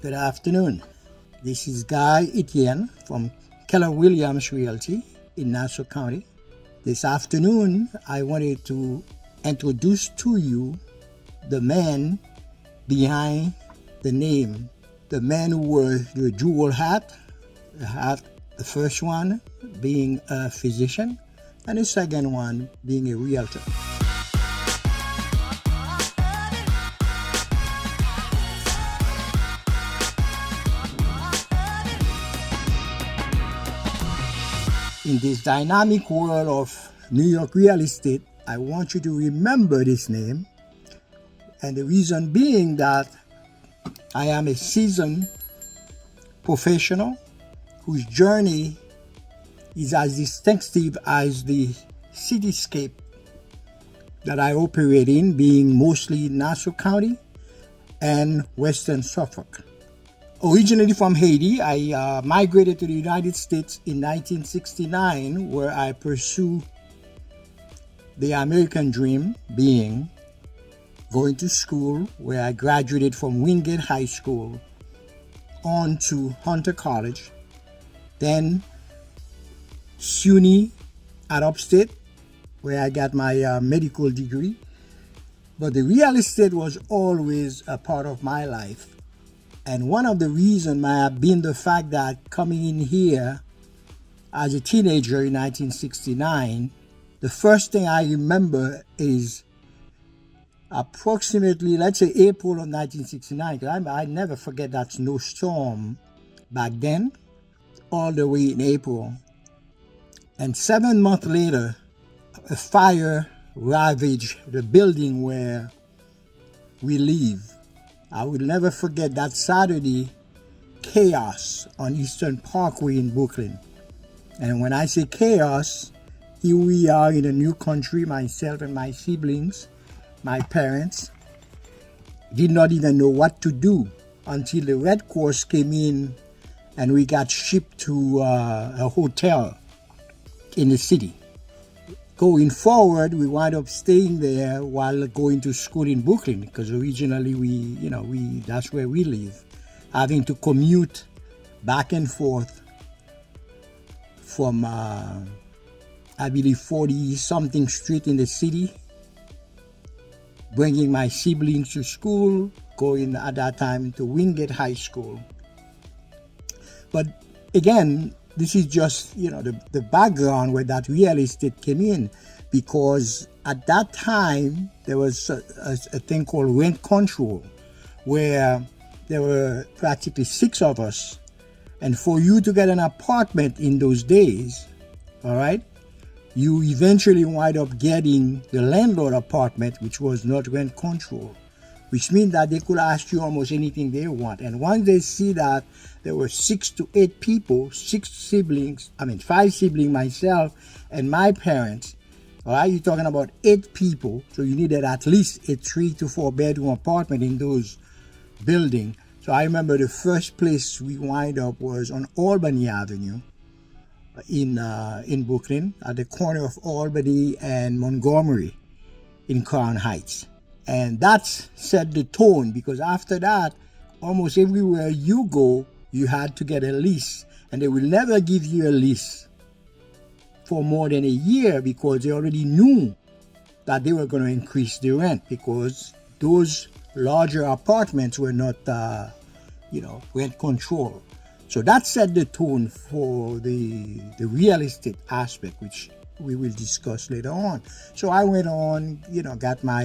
Good afternoon. This is Guy Etienne from Keller Williams Realty in Nassau County. This afternoon, I wanted to introduce to you the man behind the name, the man who wore the dual hat, the first one being a physician, and the second one being a realtor. In this dynamic world of New York real estate, I want you to remember this name. And the reason being that I am a seasoned professional whose journey is as distinctive as the cityscape that I operate in, being mostly Nassau County and Western Suffolk. Originally from Haiti, I migrated to the United States in 1969, where I pursued the American dream, being going to school, where I graduated from Wingate High School on to Hunter College, then SUNY at Upstate, where I got my medical degree. But the real estate was always a part of my life. And one of the reasons might have been the fact that coming in here as a teenager in 1969, the first thing I remember is approximately, let's say April of 1969, because I never forget that snowstorm back then, all the way in April. And 7 months later, a fire ravaged the building where we live. I will never forget that Saturday chaos on Eastern Parkway in Brooklyn. And when I say chaos, here we are in a new country, myself and my siblings, my parents, did not even know what to do until the Red Cross came in and we got shipped to a hotel in the city. Going forward, we wound up staying there while going to school in Brooklyn, because originally that's where we live. Having to commute back and forth from, I believe, 40-something street in the city, bringing my siblings to school, going at that time to Wingate High School. But again, this is just, the background where that real estate came in, because at that time, there was a thing called rent control, where there were practically 6 of us. And for you to get an apartment in those days, all right, you eventually wind up getting the landlord apartment, which was not rent control, which means that they could ask you almost anything they want. And once they see that there were 6 to 8 people, 5 siblings, myself, and my parents, all right, you're talking about 8 people, so you needed at least a 3 to 4 bedroom apartment in those buildings. So I remember the first place we wind up was on Albany Avenue in Brooklyn, at the corner of Albany and Montgomery in Crown Heights. And that set the tone, because after that, almost everywhere you go, you had to get a lease. And they will never give you a lease for more than a year, because they already knew that they were going to increase the rent, because those larger apartments were not, rent control. So that set the tone for the real estate aspect, which we will discuss later on. So I went on, got my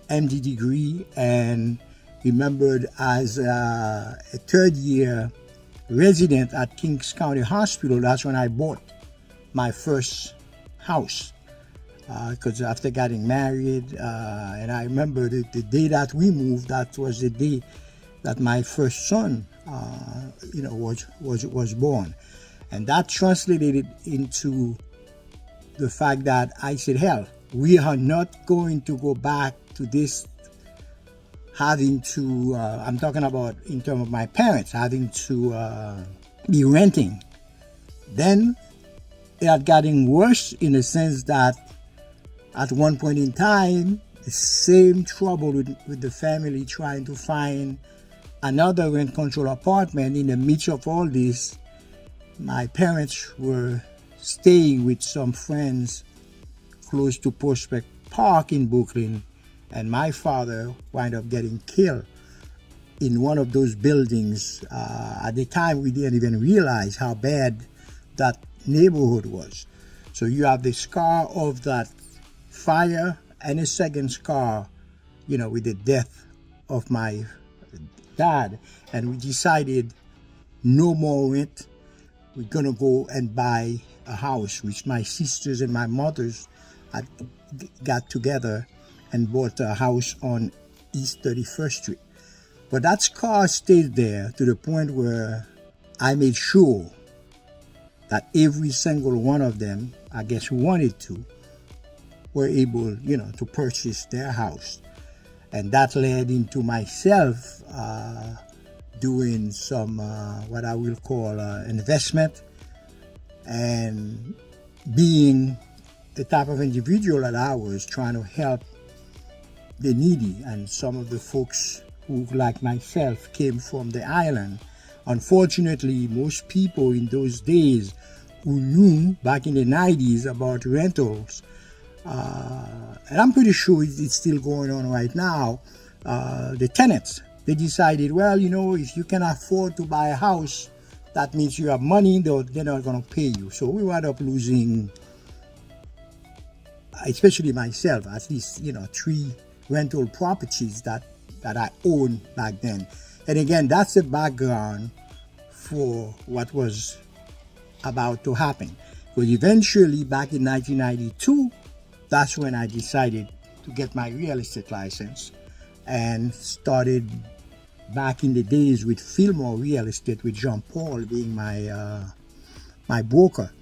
MD degree, and remembered as a third-year resident at Kings County Hospital. That's when I bought my first house, because after getting married, and I remember the day that we moved, that was the day that my first son, was born. And that translated into the fact that I said, hell, we are not going to go back to this having to, I'm talking about in terms of my parents, having to be renting. Then it had gotten worse, in the sense that at one point in time, the same trouble with the family trying to find another rent control apartment. In the midst of all this, my parents were staying with some friends close to Prospect Park in Brooklyn, and my father wound up getting killed in one of those buildings. At the time, we didn't even realize how bad that neighborhood was. So you have the scar of that fire and a second scar, with the death of my dad. And we decided no more rent. We're gonna go and buy a house, which my sisters and my mothers had got together and bought a house on East 31st Street. But that scar stayed there to the point where I made sure that every single one of them, I guess who wanted to, were able, to purchase their house. And that led into myself doing some, what I will call investment, and being the type of individual that I was, trying to help the needy. And some of the folks who, like myself, came from the island. Unfortunately, most people in those days who knew back in the 90s about rentals, and I'm pretty sure it's still going on right now, the tenants, they decided, well, if you can afford to buy a house, that means you have money, they're not going to pay you. So we wound up losing, especially myself, at least, 3 rental properties that I owned back then. And again, that's the background for what was about to happen. Because eventually, back in 1992, that's when I decided to get my real estate license and started back in the days with Fillmore Real Estate, with Jean Paul being my broker.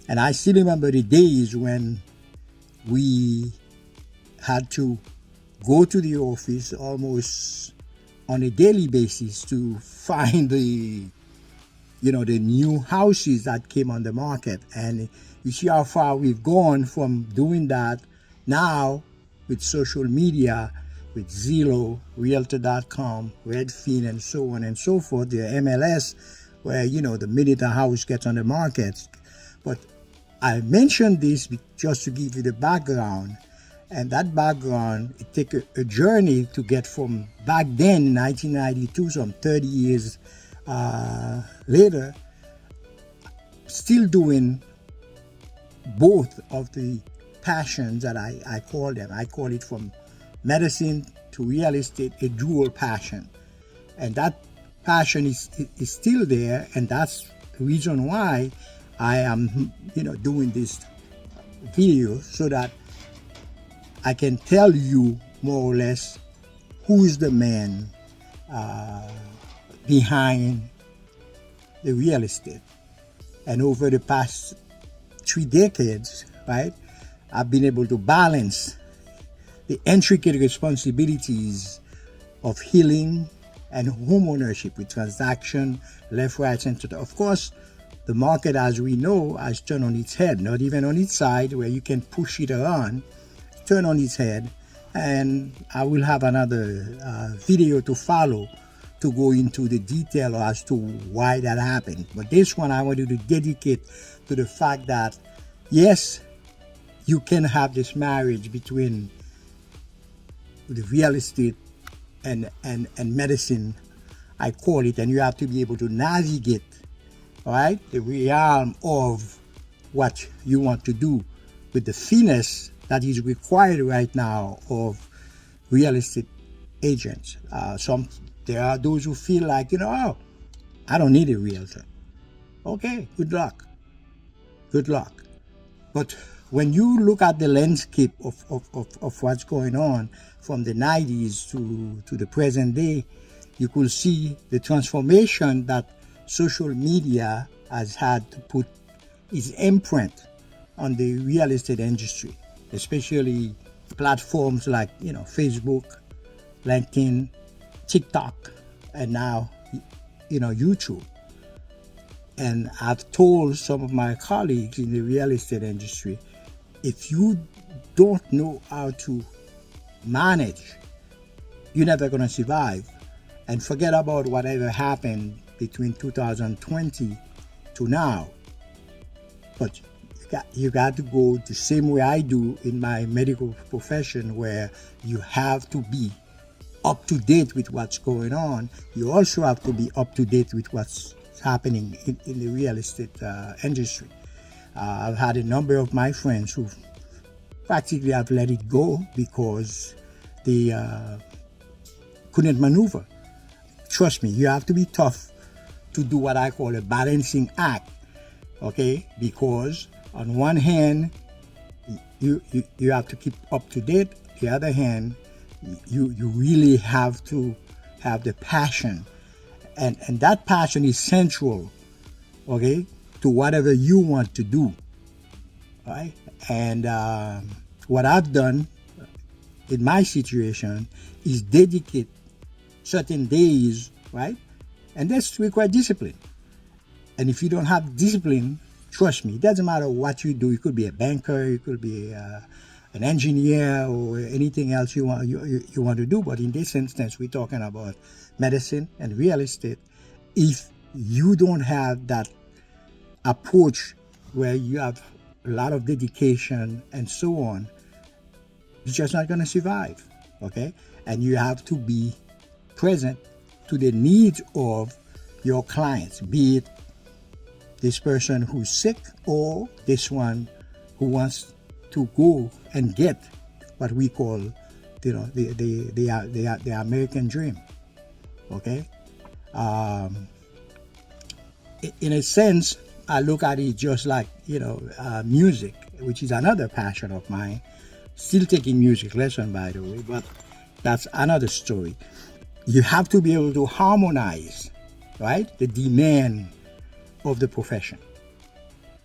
And I still remember the days when we had to go to the office almost on a daily basis to find the new houses that came on the market. And you see how far we've gone from doing that now with social media, with Zillow, Realtor.com, Redfin, and so on and so forth, the MLS, where, the minute a house gets on the market. But I mentioned this just to give you the background. And that background, it took a journey to get from back then, 1992, some 30 years later, still doing both of the passions that I call them. I call it from medicine to real estate, a dual passion. And that passion is still there, and that's the reason why I am, doing this video, so that I can tell you more or less who's the man behind the real estate. And over the past 3 decades, right, I've been able to balance the intricate responsibilities of healing and homeownership with transaction, left, right, center. Of course, the market, as we know, has turned on its head, not even on its side where you can push it around, turn on its head. And I will have another video to follow to go into the detail as to why that happened. But this one I wanted to dedicate to the fact that, yes, you can have this marriage between the real estate and medicine, I call it, and you have to be able to navigate, all right, the realm of what you want to do with the finesse that is required right now of real estate agents. There are those who feel like, oh, I don't need a realtor. Okay, good luck. Good luck. But when you look at the landscape of what's going on from the 90s to the present day, you could see the transformation that social media has had to put its imprint on the real estate industry, especially platforms like, Facebook, LinkedIn, TikTok, and now, YouTube. And I've told some of my colleagues in the real estate industry, if you don't know how to manage, you're never going to survive. and forget about whatever happened between 2020 to now. But you got to go the same way I do in my medical profession, where you have to be up to date with what's going on. You also have to be up to date with what's happening in the real estate industry. I've had a number of my friends who practically have let it go because they couldn't maneuver. Trust me, you have to be tough to do what I call a balancing act, okay? Because on one hand, you have to keep up to date. The other hand, you really have to have the passion, and that passion is central, okay, to whatever you want to do, right? And what I've done in my situation is dedicate certain days, right? And that's require discipline. And if you don't have discipline, trust me, it doesn't matter what you do. You could be a banker, you could be an engineer, or anything else you want to do. But in this instance, we're talking about medicine and real estate. If you don't have that approach where you have a lot of dedication and so on, you're just not going to survive, okay? And you have to be present to the needs of your clients, be it this person who's sick or this one who wants to go and get what we call, the American dream, okay? In a sense, I look at it just like, music, which is another passion of mine. Still taking music lesson, by the way, but that's another story. You have to be able to harmonize, right, the demand of the profession,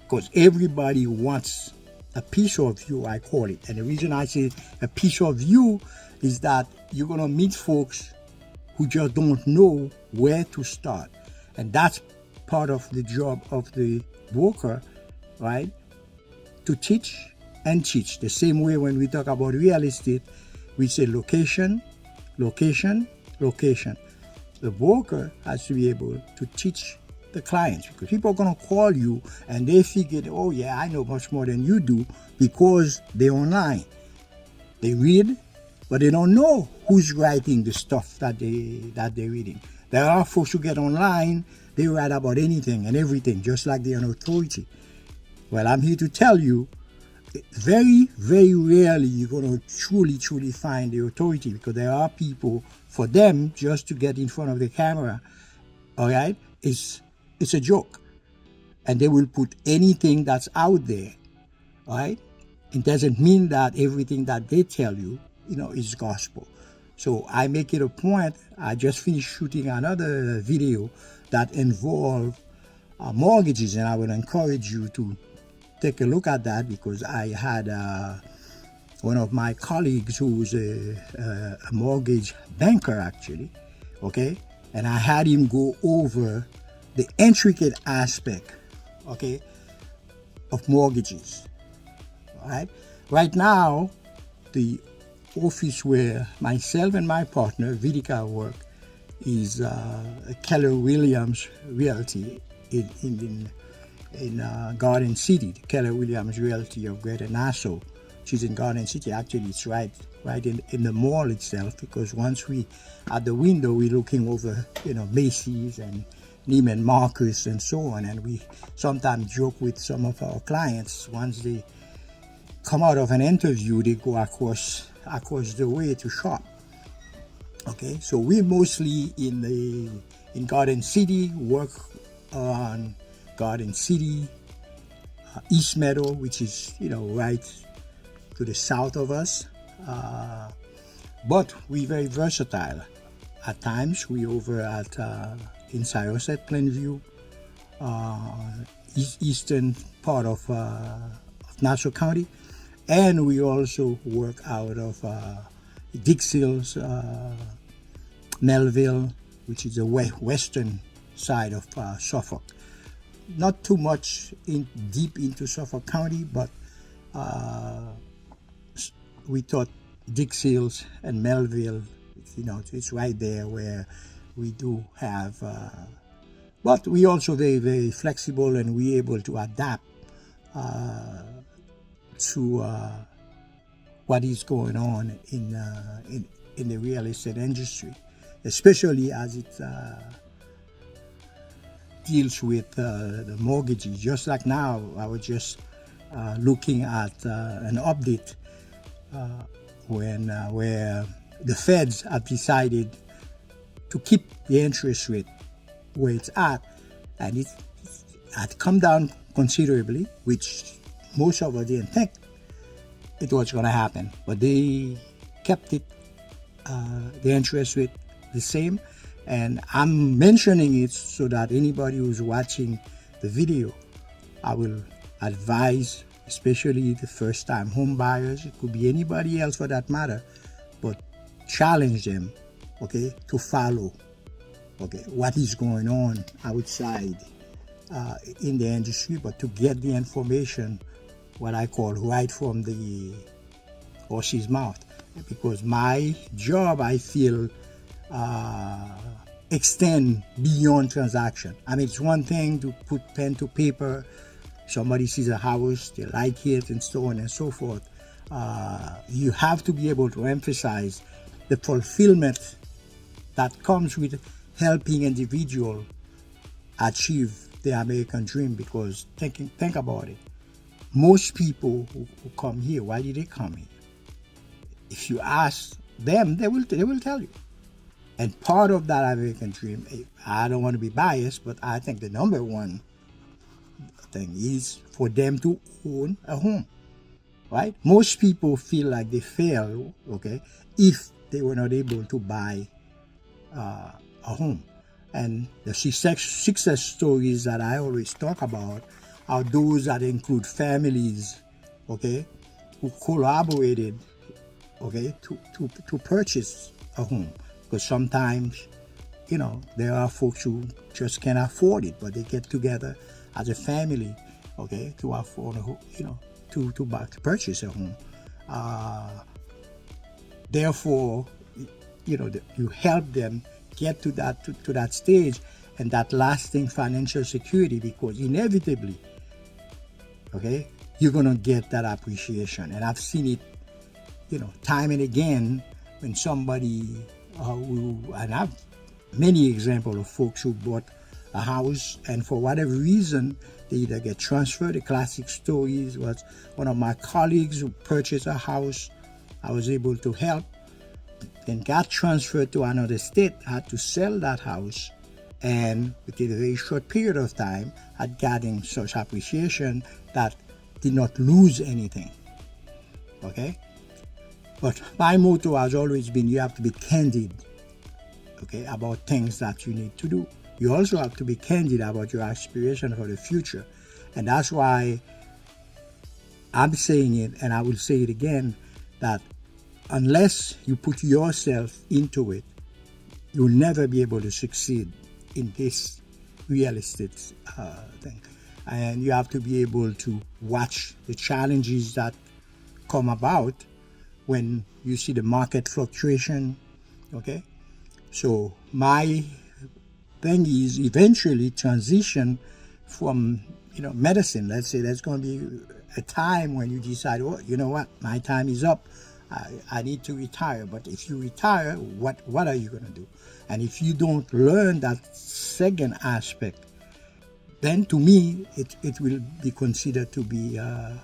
because everybody wants a piece of you, I call it. And the reason I say a piece of you is that you're going to meet folks who just don't know where to start. And that's part of the job of the broker, right? To teach and teach. The same way when we talk about real estate, we say location, location, location. The broker has to be able to teach the clients, because people are going to call you and they figure, oh yeah, I know much more than you do, because they're online. They read, but they don't know who's writing the stuff that they're reading. There are folks who get online, they write about anything and everything, just like they're an authority. Well, I'm here to tell you, very, very rarely you're going to truly find the authority, because there are people, for them, just to get in front of the camera, all right, it's a joke. And they will put anything that's out there, all right? It doesn't mean that everything that they tell you, is gospel. So I make it a point. I just finished shooting another video that involved mortgages, and I would encourage you to take a look at that, because I had one of my colleagues who's a mortgage banker, actually, okay? And I had him go over the intricate aspect, okay, of mortgages, all right? Right now, the office where myself and my partner, Vidika, work is Keller Williams Realty in Garden City, the Keller Williams Realty of Greater Nassau. She's in Garden City. Actually, it's right in the mall itself, because once we, at the window, we're looking over, Macy's and Neiman Marcus and so on. And we sometimes joke with some of our clients, once they come out of an interview, they go across the way to shop. Okay, so we mostly in Garden City, work on Garden City, East Meadow, which is right to the south of us. But we're very versatile. At times we over at in Syosset, Plainview, eastern part of Nassau County, and we also work out of Dixills, Melville, which is the western side of Suffolk. Not too much deep into Suffolk County, but we thought Dixills and Melville, it's right there where we do have, but we also very, very flexible, and we able to adapt to what is going on in the real estate industry, especially as it deals with the mortgages. Just like now, I was just looking at an update where the Feds have decided to keep the interest rate where it's at, and it had come down considerably, which most of us didn't think it was going to happen. But they kept it, the interest rate, the same. And I'm mentioning it so that anybody who's watching the video, I will advise, especially the first-time home buyers, it could be anybody else for that matter, but challenge them, okay, to follow, okay, what is going on outside in the industry, but to get the information, what I call right from the horse's mouth. Because my job, I feel, extend beyond transaction. I mean, it's one thing to put pen to paper, somebody sees a house, they like it, and so on and so forth. You have to be able to emphasize the fulfillment that comes with helping individual achieve the American dream. Because think about it. Most people who come here, why did they come here? If you ask them, they will tell you. And part of that American dream, I don't want to be biased, but I think the number one thing is for them to own a home, right? Most people feel like they fail, okay, if they were not able to buy a home. And the success stories that I always talk about are those that include families, okay, who collaborated, okay, to purchase a home. Because sometimes, you know, there are folks who just can't afford it, but they get together as a family, okay, to afford a home, you know, to purchase a home. Therefore, you know, you help them get to that stage and that lasting financial security, because inevitably, okay, you're gonna get that appreciation. And I've seen it, you know, time and again when somebody and I have many examples of folks who bought a house, and for whatever reason, they either get transferred. The classic stories was one of my colleagues who purchased a house. I was able to help, then got transferred to another state, had to sell that house, and within a very short period of time, had gotten such appreciation that did not lose anything, okay? But my motto has always been, you have to be candid, okay, about things that you need to do. You also have to be candid about your aspiration for the future. And that's why I'm saying it, and I will say it again, that unless you put yourself into it, you'll never be able to succeed in this real estate thing. And you have to be able to watch the challenges that come about when you see the market fluctuation, okay? So my thing is eventually transition from, you know, medicine. Let's say there's going to be a time when you decide, oh, you know what, my time is up. I need to retire. But if you retire, what are you going to do? And if you don't learn that second aspect, then to me, it will be considered to be a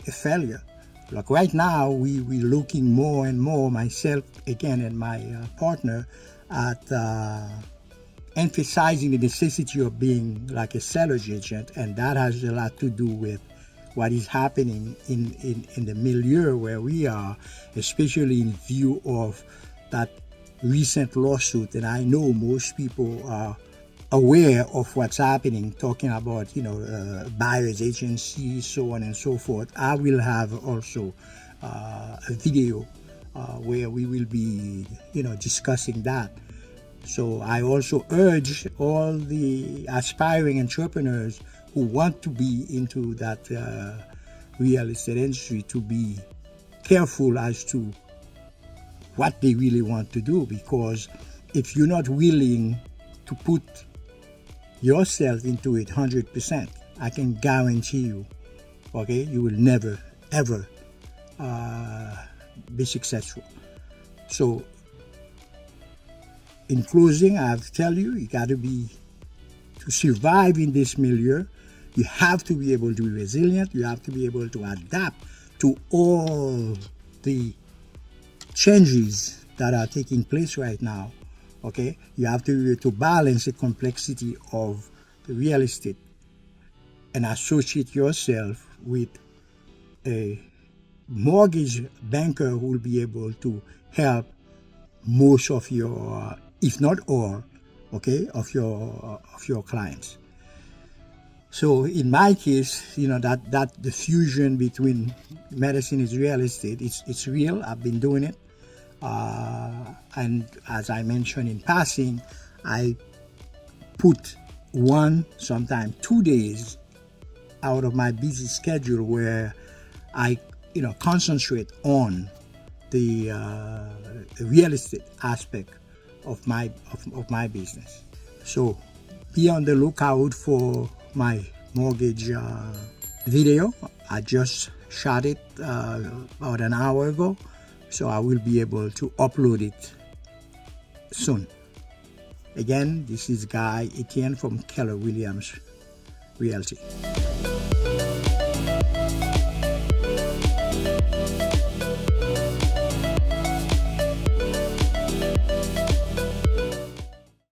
failure. Like right now, we're looking more and more, myself again and my partner, at emphasizing the necessity of being like a seller's agent, and that has a lot to do with what is happening in the milieu where we are, especially in view of that recent lawsuit. And I know most people are aware of what's happening, talking about, you know, buyer's agency, so on and so forth. I will have also a video where we will be, you know, discussing that. So I also urge all the aspiring entrepreneurs who want to be into that real estate industry to be careful as to what they really want to do, because if you're not willing to put yourself into it 100%, I can guarantee you, okay, you will never, ever be successful. So, in closing, I have to tell you, to survive in this milieu, you have to be able to be resilient, you have to be able to adapt to all the changes that are taking place right now. Okay, you have to be able to balance the complexity of the real estate and associate yourself with a mortgage banker who will be able to help most of your, if not all, okay, of your clients. So in my case, that the fusion between medicine is real estate. It's real. I've been doing it, and as I mentioned in passing, I put one, sometimes 2 days out of my busy schedule where I, concentrate on the real estate aspect of my business. So be on the lookout for my mortgage video. I just shot it about an hour ago, so I will be able to upload it soon. Again, this is Guy Etienne from Keller Williams Realty.